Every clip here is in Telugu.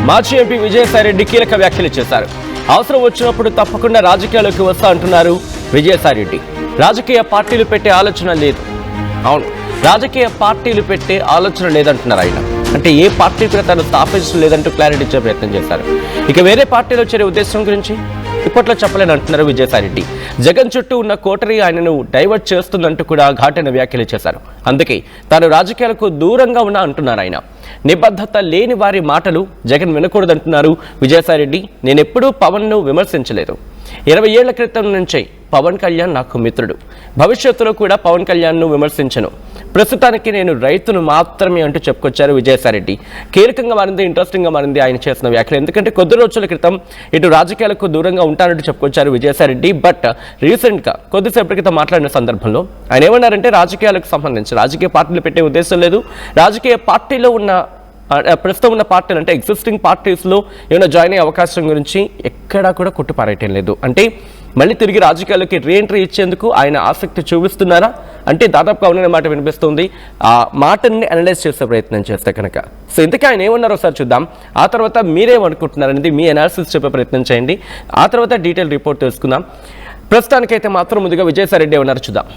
మాజీ ఎంపీ విజయసాయిరెడ్డి కీలక వ్యాఖ్యలు చేశారు. అవసరం వచ్చినప్పుడు తప్పకుండా రాజకీయాల్లోకి వస్తా అంటున్నారు విజయసాయిరెడ్డి. రాజకీయ పార్టీలు పెట్టే ఆలోచన లేదు. అవును, రాజకీయ పార్టీలు పెట్టే ఆలోచన లేదంటున్నారు ఆయన. అంటే ఏ పార్టీ కూడా తను స్థాపించడం లేదంటూ క్లారిటీ ఇచ్చే ప్రయత్నం చేశారు. ఇక వేరే పార్టీలో చేరే ఉద్దేశం గురించి ఇప్పట్లో చెప్పలేని అంటున్నారు విజయసాయిరెడ్డి. జగన్ చుట్టూ ఉన్న కోటరీ ఆయనను డైవర్ట్ చేస్తుందంటూ కూడా ఘాటైన వ్యాఖ్యలు చేశారు. అందుకే తాను రాజకీయాలకు దూరంగా ఉన్నా అంటున్నారు ఆయన. నిబద్ధత లేని వారి మాటలు జగన్ వినకూడదంటున్నారు విజయసాయిరెడ్డి. నేనెప్పుడూ పవన్ను విమర్శించలేదు. 20 ఏళ్ల క్రితం నుంచే పవన్ కళ్యాణ్ నాకు మిత్రుడు. భవిష్యత్తులో కూడా పవన్ కళ్యాణ్ను విమర్శించను. ప్రస్తుతానికి నేను రైతును మాత్రమే అంటూ చెప్పుకొచ్చారు విజయసాయిరెడ్డి. కీలకంగా మారింది, ఇంట్రెస్టింగ్గా మారింది ఆయన చేసిన వ్యాఖ్యలు. ఎందుకంటే కొద్ది రోజుల క్రితం ఇటు రాజకీయాలకు దూరంగా ఉంటానంటూ చెప్పుకొచ్చారు విజయసాయిరెడ్డి. బట్ రీసెంట్గా కొద్దిసేపటి క్రితం మాట్లాడిన సందర్భంలో ఆయన ఏమన్నారంటే రాజకీయాలకు సంబంధించి రాజకీయ పార్టీలు పెట్టే ఉద్దేశం లేదు. రాజకీయ పార్టీలో ఉన్న ప్రస్తుతం ఉన్న పార్టీలు అంటే ఎగ్జిస్టింగ్ పార్టీస్లో ఏమైనా జాయిన్ అయ్యే అవకాశం గురించి ఎక్కడా కూడా కొట్టుపారేయటం లేదు. అంటే మళ్ళీ తిరిగి రాజకీయాలకి రీఎంట్రీ ఇచ్చేందుకు ఆయన ఆసక్తి చూపిస్తున్నారా అంటే దాదాపుగా అవుననే మాట వినిపిస్తుంది. ఆ మాటని అనలైజ్ చేసే ప్రయత్నం చేస్తే కనుక. సో ఇంతకీ ఆయన ఏమన్నారో ఒకసారి చూద్దాం. ఆ తర్వాత మీరేమనుకుంటున్నారు అనేది మీ అనాలిసిస్ చెప్పే ప్రయత్నం చేయండి. ఆ తర్వాత డీటెయిల్ రిపోర్ట్ తెలుసుకుందాం. ప్రస్తుతానికైతే మాత్రం ముందుగా విజయసాయిరెడ్డి ఏమన్నారు చూద్దాం.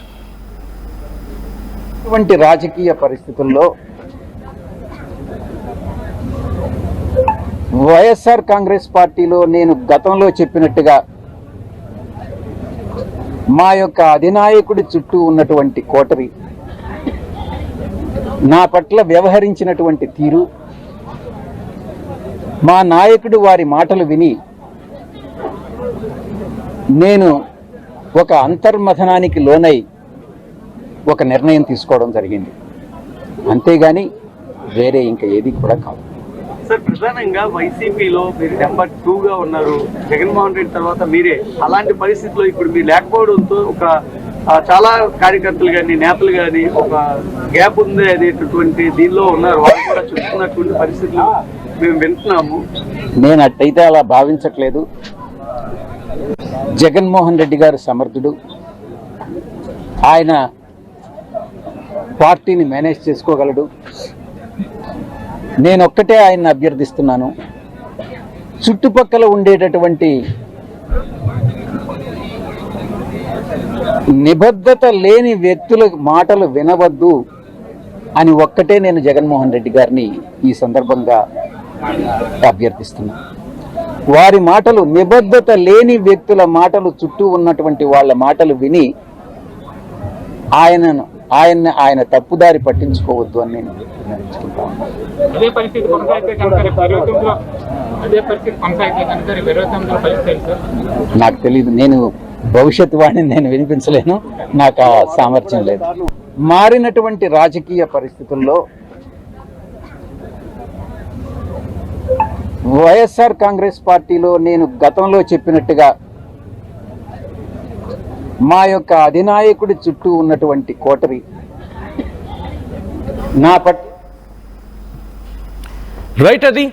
ఇటువంటి రాజకీయ పరిస్థితుల్లో వైఎస్ఆర్ కాంగ్రెస్ పార్టీలో నేను గతంలో చెప్పినట్టుగా మా యొక్క అధినాయకుడి చుట్టూ ఉన్నటువంటి కోటరీ నా పట్ల వ్యవహరించినటువంటి తీరు, మా నాయకుడు వారి మాటలు విని నేను ఒక అంతర్మథనానికి లోనై ఒక నిర్ణయం తీసుకోవడం జరిగింది. అంతేగాని వేరే ఇంకా ఏది కూడా కాదు. సార్, ప్రధానంగా వైసీపీలో మీరు నెంబర్ 2గా ఉన్నారు. జగన్మోహన్ రెడ్డి తర్వాత మీరే. అలాంటి పరిస్థితిలో ఇప్పుడు మీరు లేకపోవడంతో ఒక చాలా కార్యకర్తలు కానీ నేతలు కానీ ఒక గ్యాప్ ఉంది అనేటటువంటి దీనిలో ఉన్నారు. వాళ్ళు కూడా చెప్తున్నటువంటి పరిస్థితులు మేము వింటున్నాము. నేను అట్టయితే అలా భావించట్లేదు. జగన్మోహన్ రెడ్డి గారు సమర్థుడు. ఆయన పార్టీని మేనేజ్ చేసుకోగలడు. నేనొక్కటే ఆయన్ని అభ్యర్థిస్తున్నాను. చుట్టుపక్కల ఉండేటటువంటి నిబద్ధత లేని వ్యక్తుల మాటలు వినవద్దు అని ఒక్కటే నేను జగన్మోహన్ రెడ్డి గారిని ఈ సందర్భంగా అభ్యర్థిస్తున్నాను. వారి మాటలు, నిబద్ధత లేని వ్యక్తుల మాటలు, చుట్టూ ఉన్నటువంటి వాళ్ళ మాటలు విని ఆయన తప్పుదారి పట్టించుకోవద్దు అని నేను నిర్ణయించుకుంటాను. నాకు తెలియదు. నేను భవిష్యత్తు వాడిని నేను వినిపించలేను. నాకు ఆ సామర్థ్యం లేదు. మారినటువంటి రాజకీయ పరిస్థితుల్లో వైఎస్ఆర్ కాంగ్రెస్ పార్టీలో నేను గతంలో చెప్పినట్టుగా మా యొక్క అధినాయకుడి చుట్టూ ఉన్నటువంటి కోటరీ నా పట్ల రైట్. అది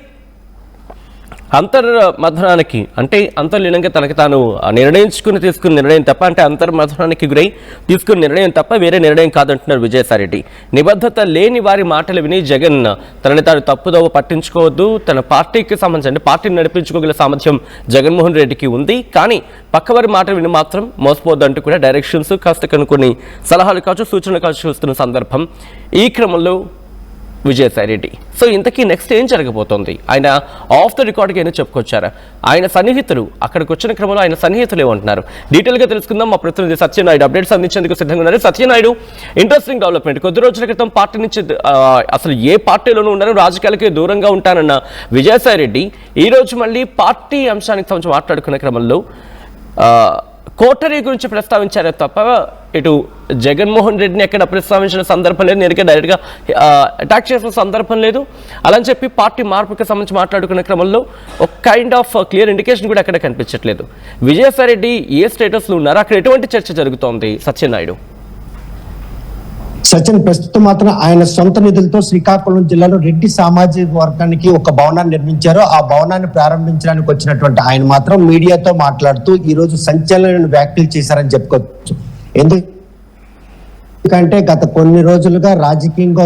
అంతర్మథనానికి అంటే అంతర్లీనంగా తనకి తాను తీసుకున్న నిర్ణయం తప్ప, అంటే అంతర్మథనానికి గురై తీసుకున్న నిర్ణయం తప్ప వేరే నిర్ణయం కాదంటున్నారు విజయసాయిరెడ్డి. నిబద్ధత లేని వారి మాటలు విని జగన్ తనని తాను తప్పుదోవ పట్టించుకోవద్దు. తన పార్టీకి సంబంధించి అంటే పార్టీని నడిపించుకోగల సామర్థ్యం జగన్మోహన్ రెడ్డికి ఉంది. కానీ పక్కవారి మాటలు విని మాత్రం మోసపోద్దు అంటూ కూడా డైరెక్షన్స్ కాస్త కొన్ని సలహాలు కావచ్చు, సూచనలు కావచ్చు చూస్తున్న సందర్భం. ఈ క్రమంలో విజయసాయిరెడ్డి సో ఇంతకీ నెక్స్ట్ ఏం జరగబోతోంది? ఆయన ఆఫ్ ద రికార్డ్కి అయినా చెప్పుకొచ్చారా? ఆయన సన్నిహితులు అక్కడికి వచ్చిన క్రమంలో ఆయన సన్నిహితులు ఏమంటున్నారు డీటెయిల్గా తెలుసుకుందాం. మా ప్రతినిధి సత్యనాయుడు అప్డేట్స్ అందించేందుకు సిద్ధంగా ఉన్నారు. Satyanaidu, interesting development. కొద్ది రోజుల క్రితం పార్టీ నుంచి అసలు ఏ పార్టీలోనూ ఉండరు, రాజకీయాలకి దూరంగా ఉంటానన్న విజయసాయిరెడ్డి ఈరోజు మళ్ళీ పార్టీ అంశానికి సంబంధించి మాట్లాడుకునే క్రమంలో కోటరీ గురించి ప్రస్తావించారే తప్ప ఇటు జగన్మోహన్ రెడ్డిని ఎక్కడ ప్రస్తావించిన సందర్భం లేదు, నేరుగా డైరెక్ట్గా అటాక్ చేసిన సందర్భం లేదు. అలా అని చెప్పి పార్టీ మార్పుకి సంబంధించి మాట్లాడుకునే క్రమంలో ఒక కైండ్ ఆఫ్ క్లియర్ ఇండికేషన్ కూడా ఎక్కడ కనిపించట్లేదు. విజయసాయిరెడ్డి ఏ స్టేటస్లో ఉన్నారు, అక్కడ ఎటువంటి చర్చ జరుగుతోంది సత్యనాయుడు? సచిన్, ప్రస్తుతం మాత్రం ఆయన సొంత నిధులతో శ్రీకాకుళం జిల్లాలో రెడ్డి సామాజిక వర్గానికి ఒక భవనాన్ని నిర్మించారు. ఆ భవనాన్ని ప్రారంభించడానికి వచ్చినటువంటి ఆయన మాత్రం మీడియాతో మాట్లాడుతూ ఈ రోజు సంచలన వ్యాఖ్యలు చేశారని చెప్పుకోవచ్చు. ఎందుకంటే గత కొన్ని రోజులుగా రాజకీయంగా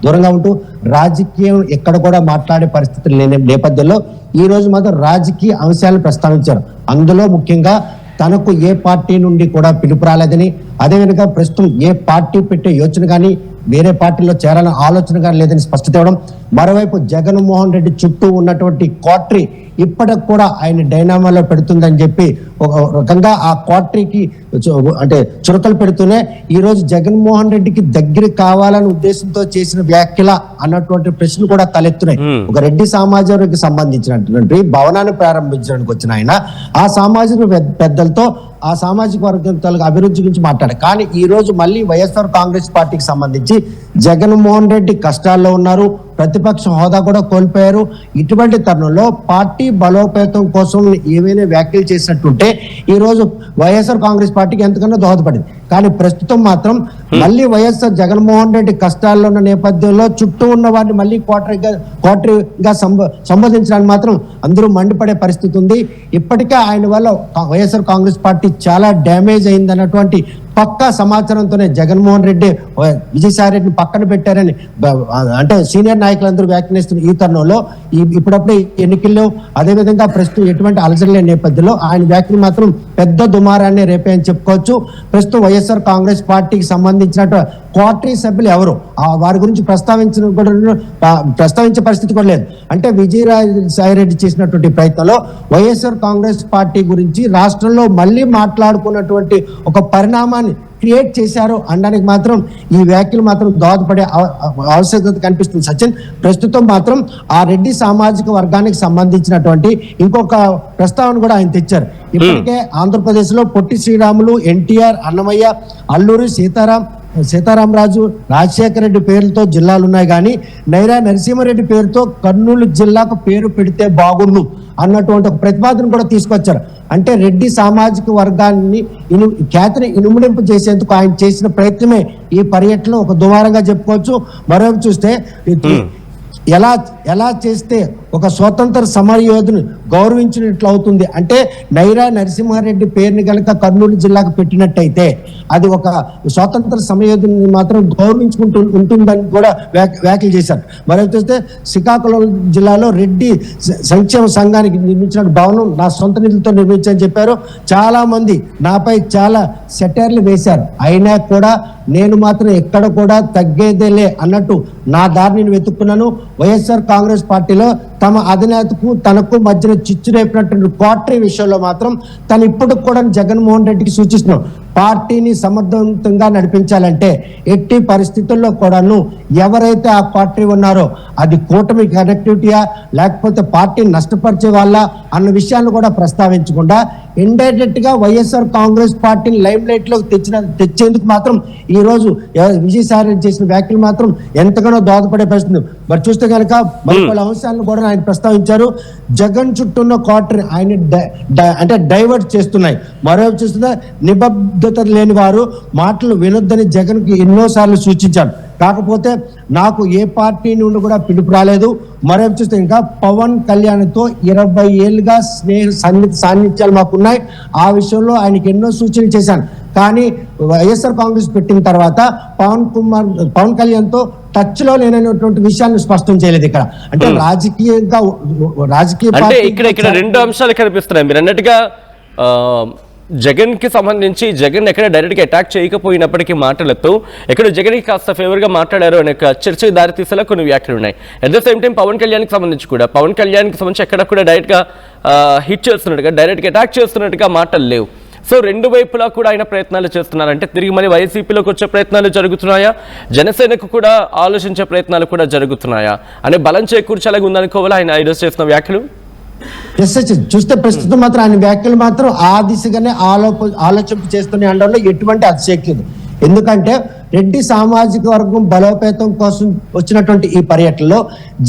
దూరంగా ఉంటూ రాజకీయం ఎక్కడ కూడా మాట్లాడే పరిస్థితులు లేని నేపథ్యంలో ఈ రోజు మాత్రం రాజకీయ అంశాలను ప్రస్తావించారు. అందులో ముఖ్యంగా తనకు ఏ పార్టీ నుండి కూడా పిలుపు రాలేదని, అదేవిధంగా ప్రస్తుతం ఏ పార్టీ పెట్టే యోచన కానీ వేరే పార్టీలో చేరాలని ఆలోచన కానీ లేదని స్పష్టత ఇవ్వడం. మరోవైపు జగన్మోహన్ రెడ్డి చుట్టూ ఉన్నటువంటి క్వార్టరీ ఇప్పటికి కూడా ఆయన డైనామాలో పెడుతుందని చెప్పి ఒక రకంగా ఆ క్వార్టరీకి అంటే చురకలు పెడుతూనే ఈ రోజు జగన్మోహన్ రెడ్డికి దగ్గర కావాలనే ఉద్దేశంతో చేసిన వ్యాఖ్యల అన్నటువంటి ప్రశ్నలు కూడా తలెత్తున్నాయి. ఒక రెడ్డి సామాజిక వర్గానికి సంబంధించినటువంటి భవనాన్ని ప్రారంభించడానికి వచ్చిన ఆయన ఆ సామాజిక పెద్దలతో ఆ సామాజిక వర్గం అభివృద్ధి గురించి మాట్లాడారు. కానీ ఈ రోజు మళ్ళీ వైఎస్ఆర్ కాంగ్రెస్ పార్టీకి సంబంధించి జగన్మోహన్ రెడ్డి కష్టాల్లో ఉన్నారు, ప్రతిపక్ష హోదా కూడా కోల్పోయారు. ఇటువంటి తరుణంలో పార్టీ బలోపేతం కోసం ఏమైనా వ్యాఖ్యలు చేసినట్టుంటే ఈ రోజు వైఎస్ఆర్ కాంగ్రెస్ పార్టీకి ఎంతకన్నా దోహదపడింది. కానీ ప్రస్తుతం మాత్రం మళ్ళీ వైఎస్ఆర్ జగన్మోహన్ రెడ్డి కష్టాల్లో ఉన్న నేపథ్యంలో చుట్టూ ఉన్న వారిని మళ్ళీ క్వార్టరీగా సంబోధించడానికి మాత్రం అందరూ మండిపడే పరిస్థితి ఉంది. ఇప్పటికే ఆయన వల్ల వైఎస్ఆర్ కాంగ్రెస్ పార్టీ చాలా డ్యామేజ్ అయింది అన్నటువంటి పక్కా సమాచారంతోనే జగన్మోహన్ రెడ్డి విజయసాయి రెడ్డిని పక్కన పెట్టారని అంటే సీనియర్ నాయకులందరూ వ్యాఖ్యానిస్తున్న ఈ తరుణంలో ఇప్పుడప్పుడే ఎన్నికల్లో అదేవిధంగా ప్రస్తుతం ఎటువంటి అలజడి లేని నేపథ్యంలో ఆయన వ్యాఖ్యలు మాత్రం పెద్ద దుమారాన్ని రేపే అని చెప్పుకోవచ్చు. ప్రస్తుతం వైఎస్ఆర్ కాంగ్రెస్ పార్టీకి సంబంధించిన క్వార్టరీ సభ్యులు ఎవరు వారి గురించి ప్రస్తావించే పరిస్థితి కూడా లేదు. అంటే విజయసాయి రెడ్డి చేసినటువంటి ప్రయత్నంలో వైఎస్ఆర్ కాంగ్రెస్ పార్టీ గురించి రాష్ట్రంలో మళ్ళీ మాట్లాడుకున్నటువంటి ఒక పరిణామాన్ని క్రియేట్ చేశారు అనడానికి మాత్రం ఈ వ్యాఖ్యలు మాత్రం దోహదపడే ఆవశ్యకత కనిపిస్తుంది. సచిన్, ప్రస్తుతం మాత్రం ఆ రెడ్డి సామాజిక వర్గానికి సంబంధించినటువంటి ఇంకొక ప్రస్తావన కూడా ఆయన తెచ్చారు. ఇప్పటికే ఆంధ్రప్రదేశ్ లో పొట్టి శ్రీరాములు, ఎన్టీఆర్, అన్నమయ్య, అల్లూరి సీతారామరాజు, రాజశేఖర రెడ్డి పేర్లతో జిల్లాలు ఉన్నాయి, కానీ నైరా నరసింహారెడ్డి పేరుతో కర్నూలు జిల్లాకు పేరు పెడితే బాగుండు అన్నటువంటి ఒక ప్రతిపాదన కూడా తీసుకొచ్చారు. అంటే రెడ్డి సామాజిక వర్గాన్ని ఖ్యాతిని ఇనుమడింపు చేసేందుకు ఆయన చేసిన ప్రయత్నమే ఈ పర్యటన ఒక దుమారంగా చెప్పుకోవచ్చు. మరోవైపు చూస్తే ఎలా చేస్తే ఒక స్వతంత్ర సమరయోధుని గౌరవించినట్లు అవుతుంది. అంటే నైరా నరసింహారెడ్డి పేరుని కనుక కర్నూలు జిల్లాకు పెట్టినట్టయితే అది ఒక స్వాతంత్ర సమరయోధుని మాత్రం గౌరవించుకుంటూ ఉంటుందని కూడా వ్యాఖ్యలు చేశారు. మరైతే చూస్తే శ్రీకాకుళం జిల్లాలో రెడ్డి సంక్షేమ సంఘానికి నిర్మించిన భవనం నా సొంత నిధులతో నిర్మించని చెప్పారు. చాలా మంది నాపై చాలా సెటైర్లు వేశారు, అయినా కూడా నేను మాత్రం ఎక్కడ కూడా తగ్గేదేలే అన్నట్టు నా దారిని వెతుక్కున్నాను. వైఎస్ఆర్ కాంగ్రెస్ పార్టీలో తమ అధినేతకు తనకు మధ్యన చిచ్చు రేపినటువంటి క్వార్టరీ విషయంలో మాత్రం తను ఇప్పటికి కూడా జగన్మోహన్ రెడ్డికి సూచిస్తున్నాం. పార్టీని సమర్థవంతంగా నడిపించాలంటే ఎట్టి పరిస్థితుల్లో కూడాను ఎవరైతే ఆ పార్టీ ఉన్నారో అది కూటమి కనెక్టివిటీయా లేకపోతే పార్టీని నష్టపరిచే వాళ్ళ అన్న విషయాన్ని కూడా ప్రస్తావించకుండా ఇండైరెక్ట్ గా వైఎస్ఆర్ కాంగ్రెస్ పార్టీని లైమ్ లైట్ లో తెచ్చేందుకు మాత్రం ఈ రోజు విజయసాయి రెడ్డి చేసిన వ్యాఖ్యలు మాత్రం ఎంతగానో దోహదపడే పరిస్థితి. మరి చూస్తే కనుక మరికొన్ని అంశాలను కూడా ఆయన ప్రస్తావించారు. జగన్ చుట్టూ ఉన్న క్వార్టర్ ఆయన అంటే డైవర్ట్ చేస్తున్నాయి. మరోవైపు చూస్తే నిబద్ధత లేని వారు మాటలు వినొద్దని జగన్ కి ఎన్నోసార్లు సూచించారు. కాకపోతే నాకు ఏ పార్టీ నుండి కూడా పిలుపు రాలేదు. మరోవైపు చూస్తే ఇంకా పవన్ కళ్యాణ్తో 20 ఏళ్ళుగా సాన్నిధ్యాలు మాకున్నాయి. ఆ విషయంలో ఆయనకి ఎన్నో సూచనలు చేశాను. కానీ వైఎస్ఆర్ కాంగ్రెస్ పెట్టిన తర్వాత పవన్ కళ్యాణ్తో టచ్ లో లేనటువంటి విషయాన్ని స్పష్టం చేయలేదు. ఇక్కడ అంటే రాజకీయంగా అంటే ఇక్కడ రెండు అంశాలు కనిపిస్తున్నాయి. మీరు అన్నట్టుగా జగన్ కి సంబంధించి జగన్ ఎక్కడ డైరెక్ట్ గా అటాక్ చేయకపోయినప్పటికీ మాటలతో ఎక్కడ జగన్ కి కాస్త ఫేవర్ గా మాట్లాడారు అనే చర్చకు దారితీసేలా కొన్ని వ్యాఖ్యలు ఉన్నాయి. At the same time Pawan Kalyan కి సంబంధించి కూడా పవన్ కళ్యాణ్ కి సంబంధించి ఎక్కడ కూడా డైరెక్ట్ గా హిట్ చేస్తున్నట్టుగా డైరెక్ట్ గా అటాక్ చేస్తున్నట్టుగా మాటలు లేవు. సో రెండు వైపులా కూడా ఆయన ప్రయత్నాలు చేస్తున్నారంటే తిరిగి మళ్ళీ వైసీపీలోకి వచ్చే ప్రయత్నాలు జరుగుతున్నాయా, జనసేనకు కూడా ఆలోచించే ప్రయత్నాలు కూడా జరుగుతున్నాయా అనే బలం చేకూర్చేలాగా ఉందనుకోవాలి ఆయన ఈరోజు చేసిన వ్యాఖ్యలు. చూస్తే ప్రస్తుతం మాత్రం ఆయన వ్యాఖ్యలు మాత్రం ఆ దిశగానే ఆలోచింపు చేస్తున్న అనడంలో ఎటువంటి అతిశక్తి లేదు. ఎందుకంటే రెడ్డి సామాజిక వర్గం బలోపేతం కోసం వచ్చినటువంటి ఈ పర్యటనలో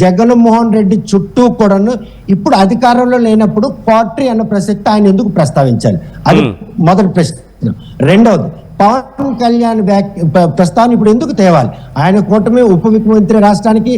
జగన్మోహన్ రెడ్డి చుట్టూ కూడాను ఇప్పుడు అధికారంలో లేనప్పుడు క్వార్టరీ అన్న ప్రసక్తి ఆయన ఎందుకు ప్రస్తావించాలి? అది మొదటి ప్రశ్న. రెండవది పవన్ కళ్యాణ్ ప్రస్తావన ఇప్పుడు ఎందుకు తేవాలి? ఆయన కూటమి ఉప ముఖ్యమంత్రి రాష్ట్రానికి,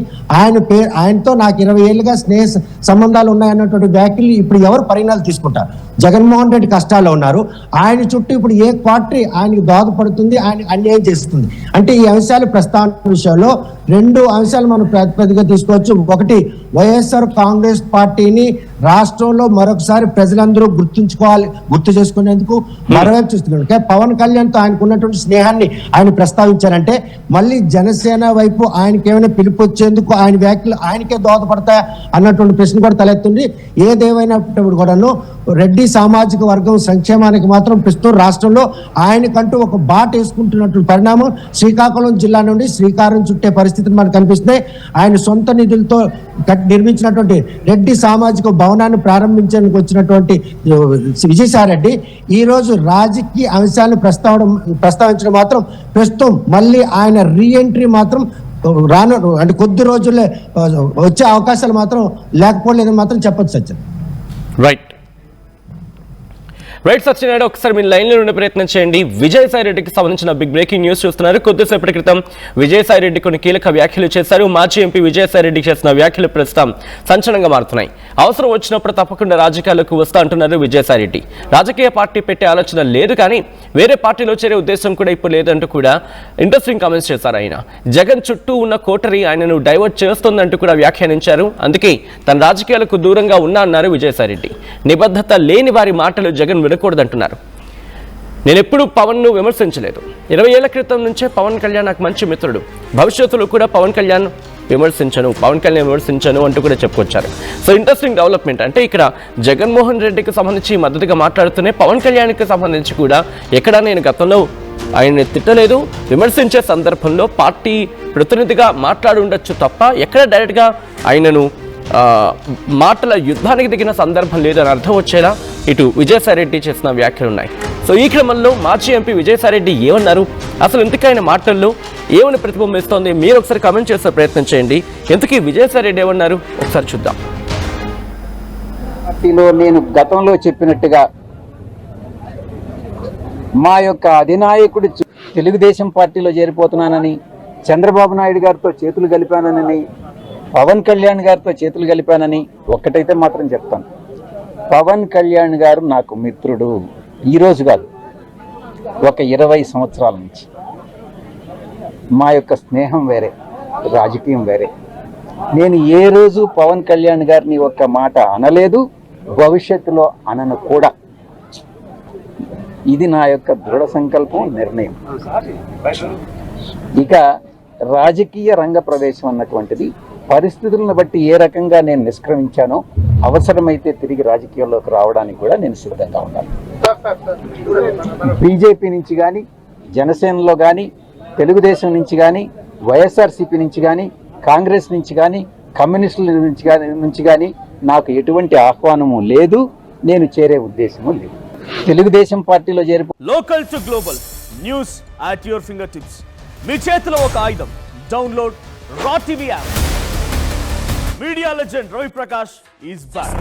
ఆయనతో నాకు 20 ఏళ్ళుగా స్నేహ సంబంధాలు ఉన్నాయన్నటువంటి వ్యాఖ్యలు ఇప్పుడు ఎవరు పరిణామాలు తీసుకుంటారు? జగన్మోహన్ రెడ్డి కష్టాల్లో ఉన్నారు, ఆయన చుట్టూ ఇప్పుడు ఏ పార్టీ ఆయనకి దోహదపడుతుంది, ఆయన అన్యాయం చేస్తుంది అంటే ఈ అంశాలు ప్రస్తావన విషయంలో 2 అంశాలు మనం ప్రాతిపదికగా తీసుకోవచ్చు. ఒకటి, వైఎస్ఆర్ కాంగ్రెస్ పార్టీని రాష్ట్రంలో మరొకసారి ప్రజలందరూ గుర్తు చేసుకునేందుకు మరోవైపు చూస్తున్నారు. పవన్ కళ్యాణ్తో ఆయనకు ఉన్నటువంటి స్నేహాన్ని ఆయన ప్రస్తావించారంటే మళ్ళీ జనసేన వైపు ఆయనకి ఏమైనా పిలుపు వచ్చేందుకు ఆయన వ్యాఖ్యలు ఆయనకే దోహదపడతాయా అన్నటువంటి ప్రశ్న కూడా తలెత్తుంది. ఏదేమైనప్పుడు కూడాను రెడ్డి సామాజిక వర్గం సంక్షేమానికి మాత్రం ప్రస్తుతం రాష్ట్రంలో ఆయనకంటూ ఒక బాట వేసుకుంటున్నటువంటి పరిణామం శ్రీకాకుళం జిల్లా నుండి శ్రీకారం చుట్టే పరిస్థితులు మనకు కనిపిస్తున్నాయి. ఆయన సొంత నిధులతో నిర్మించినటువంటి రెడ్డి సామాజిక భవనాన్ని ప్రారంభించేందుకు వచ్చినటువంటి విజయసాయిరెడ్డి ఈ రోజు రాజకీయ అంశాలను ప్రస్తావించడం మాత్రం ప్రస్తుతం మళ్ళీ ఆయన రీఎంట్రీ మాత్రం అంటే కొద్ది రోజుల్లో వచ్చే అవకాశాలు మాత్రం లేకపోలేదని మాత్రం చెప్పొచ్చు సత్యం. రైట్ సత్యనారాయణ, ఒకసారి మీరు లైన్లో ఉండే ప్రయత్నం చేయండి. విజయసాయి రెడ్డికి సంబంధించిన బిగ్ బ్రేకింగ్ న్యూస్ చూస్తున్నారు. కొద్దిసేపటి క్రితం విజయసాయి రెడ్డి కొన్ని కీలక వ్యాఖ్యలు చేశారు. మాజీ ఎంపీ విజయసాయి రెడ్డి చేసిన వ్యాఖ్యలు ప్రస్తుతం సంచలనంగా మారుతున్నాయి. అవసరం వచ్చినప్పుడు తప్పకుండా రాజకీయాలకు వస్తా అంటున్నారు విజయసాయి రెడ్డి. రాజకీయ పార్టీ పెట్టే ఆలోచన లేదు, కానీ వేరే పార్టీలో చేరే ఉద్దేశం కూడా ఇప్పుడు లేదంటూ కూడా ఇంట్రెస్టింగ్ కామెంట్స్ చేశారు. ఆయన జగన్ చుట్టూ ఉన్న కోటరీ ఆయనను డైవర్ట్ చేస్తుందంటూ కూడా వ్యాఖ్యానించారు. అందుకే తన రాజకీయాలకు దూరంగా ఉన్నా అన్నారు విజయసాయి రెడ్డి. నిబద్ధత లేని వారి మాటలు జగన్ వినకూడదంటున్నారు. నేను ఎప్పుడు పవన్ను విమర్శించలేదు. 20 ఏళ్ల క్రితం నుంచే పవన్ కళ్యాణ్ నాకు మంచి మిత్రుడు. భవిష్యత్తులో కూడా పవన్ కళ్యాణ్ విమర్శించను అంటూ కూడా చెప్పుకొచ్చారు. సో ఇంట్రెస్టింగ్ డెవలప్మెంట్ అంటే ఇక్కడ జగన్మోహన్ రెడ్డికి సంబంధించి మద్దతుగా మాట్లాడుతూనే పవన్ కళ్యాణ్కి సంబంధించి కూడా ఎక్కడ నేను గతంలో ఆయన్ని తిట్టలేదు, విమర్శించే సందర్భంలో పార్టీ ప్రతినిధిగా మాట్లాడి ఉండొచ్చు తప్ప ఎక్కడ డైరెక్ట్గా ఆయనను మాటల యుద్ధానికి దిగిన సందర్భం లేదని అర్థం వచ్చేలా ఇటు విజయసాయి రెడ్డి చేసిన వ్యాఖ్యలు ఉన్నాయి. సో ఈ క్రమంలో మాజీ ఎంపీ విజయసాయి రెడ్డి ఏమన్నారు, అసలు ఎందుకైన మాటల్లో ఏమని ప్రతిబింబిస్తోంది, మీరు ఒకసారి కామెంట్ చేసే ప్రయత్నం చేయండి. ఎందుకు విజయసాయి రెడ్డి ఏమన్నారు ఒకసారి చూద్దాం. పార్టీలో నేను గతంలో చెప్పినట్టుగా మా యొక్క అధినాయకుడు తెలుగుదేశం పార్టీలో చేరిపోతున్నానని, చంద్రబాబు నాయుడు గారితో చేతులు కలిపానని, పవన్ కళ్యాణ్ గారితో చేతులు కలిపానని ఒక్కటైతే మాత్రం చెప్తాను, పవన్ కళ్యాణ్ గారు నాకు మిత్రుడు. ఈరోజు కాదు, ఒక 20 సంవత్సరాల నుంచి మా యొక్క స్నేహం వేరే, రాజకీయం వేరే. నేను ఏ రోజు పవన్ కళ్యాణ్ గారిని ఒక్క మాట అనలేదు, భవిష్యత్తులో అనను కూడా. ఇది నా యొక్క దృఢ సంకల్పం, నిర్ణయం. ఇక రాజకీయ రంగ ప్రవేశం అన్నటువంటిది పరిస్థితులను బట్టి ఏ రకంగా నేను నిష్క్రమించానో అవసరమైతే తిరిగి రాజకీయాల్లోకి రావడానికి కూడా నేను సిద్ధంగా ఉన్నాను. బీజేపీ నుంచి కానీ, జనసేనలో కానీ, తెలుగుదేశం నుంచి కానీ, వైఎస్ఆర్సీపీ నుంచి కానీ, కాంగ్రెస్ నుంచి కానీ, కమ్యూనిస్టుల నుంచి కానీ నాకు ఎటువంటి ఆహ్వానము లేదు, నేను చేరే ఉద్దేశము లేదు. తెలుగుదేశం పార్టీలో local to global news at your fingertips. మీ చేతిలో ఒక ఆయుధం. డౌన్లోడ్ రా TV app. Media legend Ravi Prakash is back.